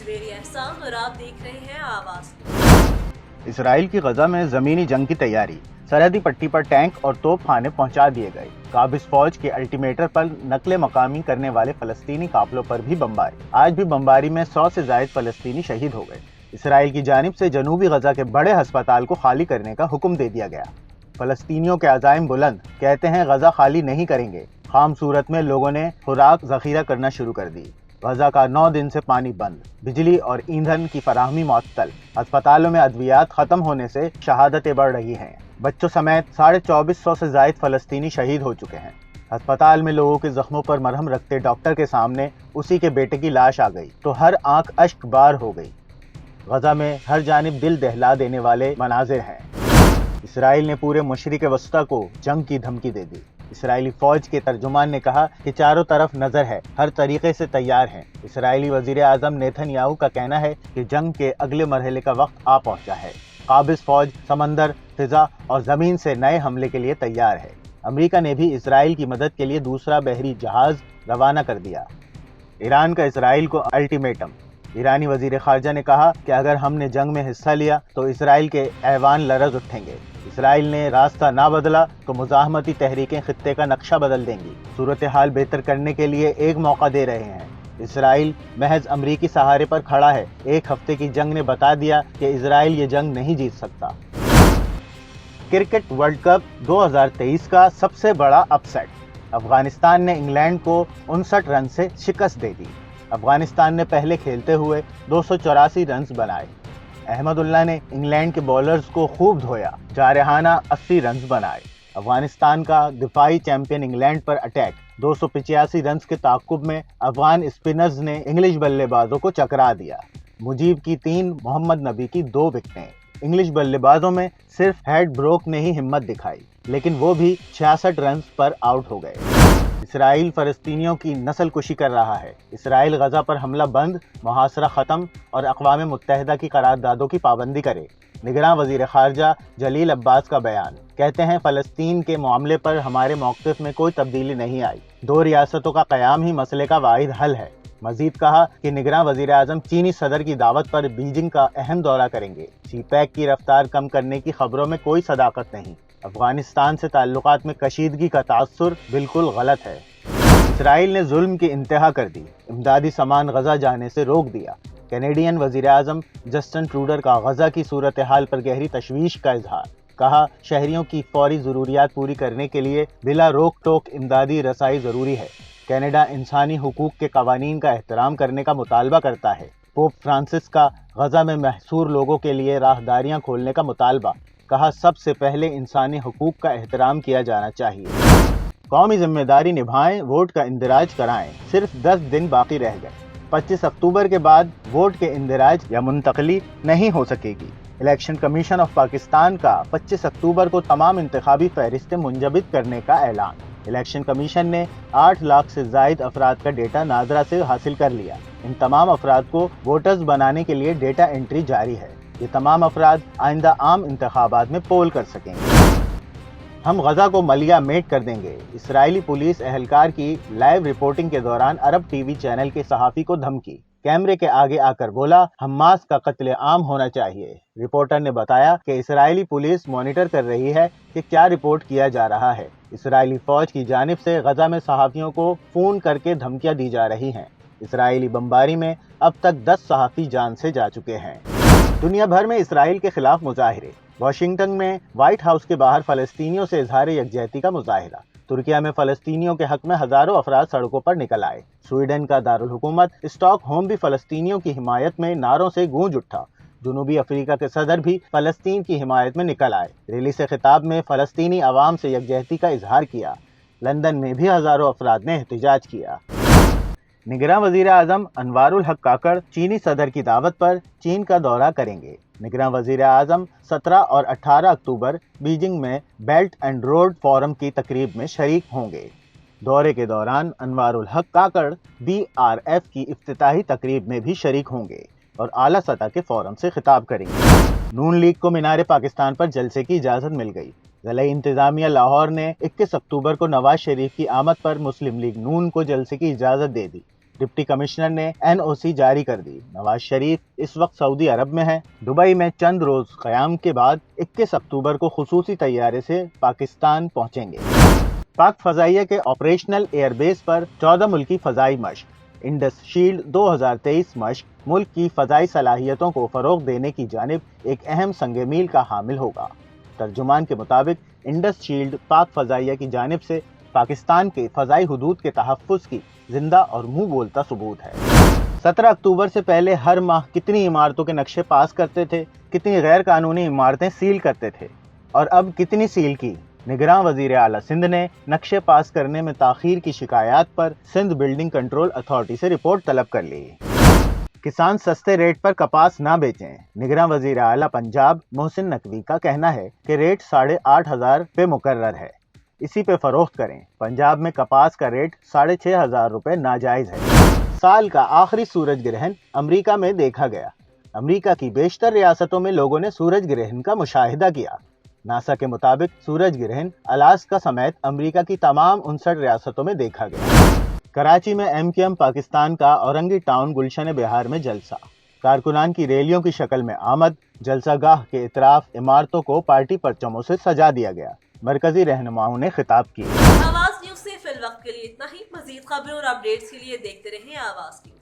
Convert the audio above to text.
मेरी एहसान और आप देख रहे हैं आवाज। इसराइल की गजा में जमीनी जंग की तैयारी, सरहदी पट्टी पर टैंक और तोपखाने पहुंचा दिए गए। काबिज फौज के अल्टीमेटर पर नकले मकामी करने वाले फलस्तीनी काफिलों पर भी बमबारी। आज भी बमबारी में 100 से ज्यादा फलस्तीनी शहीद हो गए। इसराइल की जानिब से जनूबी गजा के बड़े अस्पताल को खाली करने का हुक्म दे दिया गया। फलस्तीनियों के अज़ाइम बुलंद, कहते हैं गजा खाली नहीं करेंगे। खाम सूरत में लोगों ने खुराक जखीरा करना शुरू कर दी। गजा का 9 दिन से पानी बंद, बिजली और ईंधन की फराहमी मुअत्तल। अस्पतालों में अद्वियात खत्म होने से शहादतें बढ़ रही हैं। बच्चों समेत 2450 से ज्यादा फलस्तीनी शहीद हो चुके हैं। अस्पताल में लोगों के जख्मों पर मरहम रखते डॉक्टर के सामने उसी के बेटे की लाश आ गई तो हर आंख अश्क बार हो गई। गजा में हर जानिब दिल दहला देने वाले मनाजिर हैं। इसराइल ने पूरे मशरिक वस्ता को जंग की धमकी दे दी। इसराइली फौज के तर्जुमान ने कहा कि चारों तरफ नजर है, हर तरीके से तैयार हैं। इसराइली वजीर आजम नेतन्याहू का कहना है कि जंग के अगले मरहले का वक्त आ पहुंचा है। काबिज फौज समंदर, फिजा और जमीन से नए हमले के लिए तैयार है। अमेरिका ने भी इसराइल की मदद के लिए दूसरा बहरी जहाज रवाना कर दिया। ईरान का इसराइल को अल्टीमेटम। ईरानी वजीर खारजा ने कहा कि अगर हमने जंग में हिस्सा लिया तो इसराइल के ऐवान लरज उठेंगे। इसराइल ने रास्ता ना बदला तो मुजाहमती तहरीकें खित्ते का नक्शा बदल देंगी। सूरत हाल बेहतर करने के लिए एक मौका दे रहे हैं। इसराइल महज अमरीकी सहारे पर खड़ा है। एक हफ्ते की जंग ने बता दिया कि इसराइल ये जंग नहीं जीत सकता। क्रिकेट वर्ल्ड कप 2023 का सबसे बड़ा अपसेट। अफगानिस्तान ने इंग्लैंड को 59 रन से शिकस्त दे दी। अफगानिस्तान ने पहले खेलते हुए 284 रन बनाए। अहमदुल्ला ने इंग्लैंड के बॉलर्स को खूब धोया, जारहाना 80 रन बनाए। अफगानिस्तान का दिफाई चैंपियन इंग्लैंड पर अटैक। 285 रन के ताकुब में अफगान स्पिनर्स ने इंग्लिश बल्लेबाजों को चकरा दिया। मुजीब की 3, मोहम्मद नबी की 2 विकेटें। इंग्लिश बल्लेबाजों में सिर्फ हेड ब्रोक ने ही हिम्मत दिखाई, लेकिन वो भी 66 रन पर आउट हो गए। इसराइल फलस्तीनियों की नस्ल कुशी कर रहा है। इसराइल गजा पर हमला बंद, मुहासरा खत्म और अक़वाम मुत्तहिदा की करारदादों की पाबंदी करे। निगरान वजीर खारजा जलील अब्बास का बयान। कहते हैं फलस्तीन के मामले पर हमारे मौक़िफ़ में कोई तब्दीली नहीं आई। 2 रियासतों का क़याम ही मसले का वाहिद हल है। मजीद कहा कि निगरान वजीर आज़म चीनी सदर की दावत पर बीजिंग का अहम दौरा करेंगे। सीपैक की रफ्तार कम करने की खबरों में कोई सदाकत नहीं। अफगानिस्तान से ताल्लुकात में कशीदगी का तासुर बिल्कुल गलत है। इसराइल ने जुल्म की इंतहा कर दी, इमदादी सामान गजा जाने से रोक दिया। कैनेडियन वजीर आज़म जस्टिन ट्रूडो का गजा की सूरत हाल पर गहरी तशवीश का इजहार। कहा, शहरियों की फौरी ज़रूरियात पूरी करने के लिए बिला रोक टोक इमदादी रसाई ज़रूरी है। कनाडा इंसानी हुकूक के कवानीन का एहतराम करने का मुतालबा करता है। पोप फ्रांसिस का गजा में महसूर लोगों के लिए राहदारियां खोलने का मुतालबा। कहा, सबसे पहले इंसानी हुकूक का एहतराम किया जाना चाहिए। कौमी जिम्मेदारी निभाएं, वोट का इंदिराज कराएं। सिर्फ 10 दिन बाकी रह गए। 25 अक्टूबर के बाद वोट के इंदिराज या मुंतकली नहीं हो सकेगी। इलेक्शन कमीशन ऑफ पाकिस्तान का 25 अक्टूबर को तमाम इंतखाबी फहरिस्तें मुंजबित करने का ऐलान। इलेक्शन कमीशन ने 8 लाख से जायद अफराद का डेटा नादरा से हासिल कर लिया। इन तमाम अफराद को वोटर्स बनाने के लिए डेटा एंट्री जारी है। ये तमाम अफराद आइंदा आम इंतखाबात में पोल कर सकेंगे। हम गजा को मलिया मेट कर देंगे। इसराइली पुलिस एहलकार की लाइव रिपोर्टिंग के दौरान अरब टीवी चैनल के सहाफ़ी को धमकी। कैमरे के आगे आकर बोला, हम्मास का कत्ले आम होना चाहिए। रिपोर्टर ने बताया कि इसराइली पुलिस मॉनिटर कर रही है कि क्या रिपोर्ट किया जा रहा है। इसराइली फौज की जानिब से गजा में सहाफ़ियों को फोन करके धमकियां दी जा रही हैं। इसराइली बमबारी में अब तक 10 सहाफ़ी जान से जा चुके हैं। दुनिया भर में इसराइल के खिलाफ मुजाहिरे। वाशिंगटन में व्हाइट हाउस के बाहर फलस्तीनियों से इजहार यकजहती का मुजाहिरा। तुर्किया में फलस्तीनियों के हक में हजारों अफराद सड़कों पर निकल आए। स्वीडन का दारुल हुकूमत स्टॉकहोम भी फलस्तीनियों की हिमायत में नारों से गूंज उठा। जनूबी अफ्रीका के सदर भी फलस्तीन की हिमायत में निकल आए। रैली से खिताब में फलस्तीनी अवाम से यकजहती का इजहार किया। लंदन में भी हजारों अफराद ने एहतजाज किया। निगरान वजीर आज़म अनवारुल हक काकड़ चीनी सदर की दावत पर चीन का दौरा करेंगे। निगरान वजीर आज़म 17 और 18 अक्टूबर बीजिंग में बेल्ट एंड रोड फोरम की तकरीब में शरीक होंगे। दौरे के दौरान अनवारुल हक काकड़ BRF की इफ्तिताही तकरीब में भी शरीक होंगे और आला सतह के फोरम से खिताब करेंगे। नून लीग को मीनार पाकिस्तान पर जलसे की इजाज़त मिल गई। ज़िला इंतज़ामिया लाहौर ने 21 अक्टूबर को नवाज शरीफ की आमद पर मुस्लिम लीग नून को जलसे की इजाज़त दे दी। ڈپٹی کمشنر نے NOC جاری کر دی۔ نواز شریف اس وقت سعودی عرب میں ہیں۔ دبئی میں چند روز قیام کے بعد 21 اکتوبر کو خصوصی طیارے سے پاکستان پہنچیں گے۔ پاک فضائیہ کے آپریشنل ایئر بیس پر 14 ملکی فضائی مشق۔ انڈس شیلڈ 2023 مشق ملک کی فضائی صلاحیتوں کو فروغ دینے کی جانب ایک اہم سنگ میل کا حامل ہوگا۔ ترجمان کے مطابق انڈس شیلڈ پاک فضائیہ کی جانب سے پاکستان کے فضائی حدود کے تحفظ کی زندہ اور منہ بولتا ثبوت ہے۔ 17 اکتوبر سے پہلے ہر ماہ کتنی عمارتوں کے نقشے پاس کرتے تھے، کتنی غیر قانونی عمارتیں سیل کرتے تھے اور اب کتنی سیل کی؟ نگراں وزیر اعلیٰ سندھ نے نقشے پاس کرنے میں تاخیر کی شکایات پر سندھ بلڈنگ کنٹرول اتھارٹی سے رپورٹ طلب کر لی۔ کسان سستے ریٹ پر کپاس نہ بیچیں۔ نگراں وزیر اعلیٰ پنجاب محسن نقوی کا کہنا ہے کہ ریٹ 8,500 پہ مقرر ہے، اسی پہ فروخت کریں۔ پنجاب میں کپاس کا ریٹ 6,500 روپے ناجائز ہے۔ سال کا آخری سورج گرہن امریکہ میں دیکھا گیا۔ امریکہ کی بیشتر ریاستوں میں لوگوں نے سورج گرہن کا مشاہدہ کیا۔ ناسا کے مطابق سورج گرہن الاسکا سمیت امریکہ کی تمام 59 ریاستوں میں دیکھا گیا۔ کراچی میں MQM پاکستان کا اورنگی ٹاؤن گلشن بہار میں جلسہ۔ کارکنان کی ریلیوں کی شکل میں آمد۔ جلسہ گاہ کے اطراف عمارتوں کو پارٹی پرچموں سے سجا دیا گیا۔ مرکزی رہنماؤں نے خطاب کیا۔ آواز نیوز سے فی الوقت کے لیے اتنا ہی۔ مزید خبروں اور اپڈیٹس کے لیے دیکھتے رہیں آواز نیوز۔